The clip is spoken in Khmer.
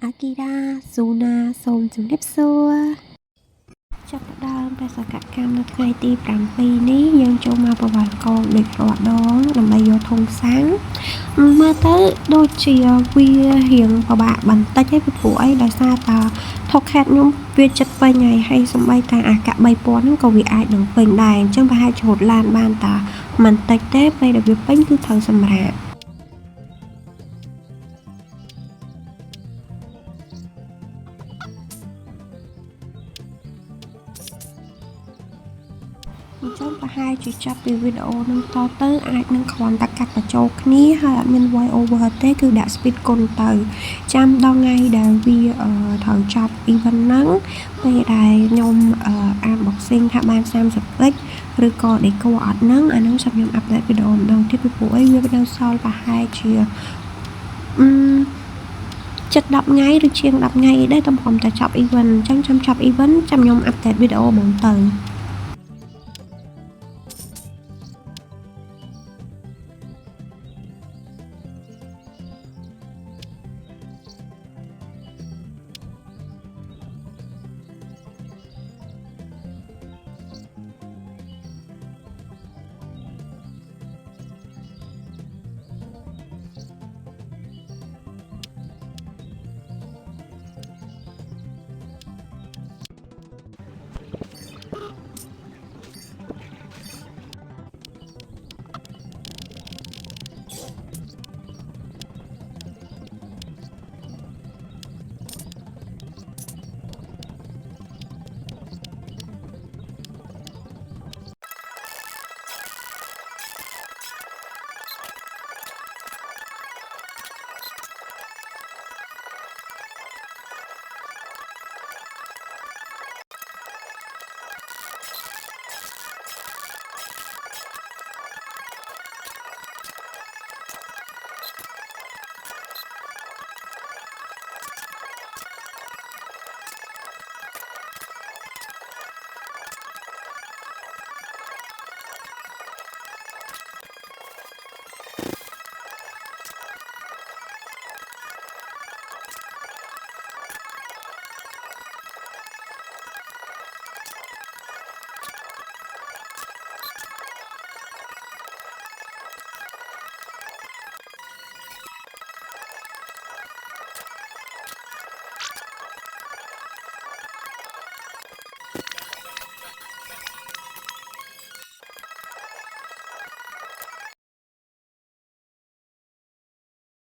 Akira Zuna សូមជម្រាបសួរចាប់ផ្ដើមបេសកកម្មនៅថ្ងៃទី7នេះយើងចូលមកប្រវត្តិកងដូចរាល់ដងដើម្បីយកធុងសាំងមើលទៅដូចជាវារៀងពិបាកបន្តិចឯពីព្រោះអីដោយសារតាថុកខេតខ្ញុំវាចិត្តពេញហើយសំបីតាអាកា 3000 ហ្នឹងក៏វាអាចនឹងពេញដែរអញ្ចឹងប្រហែលជារត់ឡានបានតាមិនតិចទេពេលដែលវាពេញគឺត្រូវសម្រាប់អញ្ចឹងប្រហែលជាចាប់ពីវីដេអូនឹងតទៅអាចនឹងគ្រាន់តែកាត់បញ្ចូលគ្នាហើយអត់មាន voice over ទេគឺដាក់ speed គុណទៅចាំដល់ថ្ងៃដែលវាត្រូវចាប់ event ហ្នឹងពេលដែលខ្ញុំunboxing ថាបាន 30x ឬក៏ deco អត់ហ្នឹងអាហ្នឹងចាំខ្ញុំ update វីដេអូម្ដងទៀតពីព្រោះអីវានៅសល់ប្រហែលជាជិត10ថ្ងៃឬជាង10ថ្ងៃដែរទំហំតែចាប់ event អញ្ចឹងចាំចាប់ event ចាំខ្ញុំ update វីដេអូហ្មងទៅ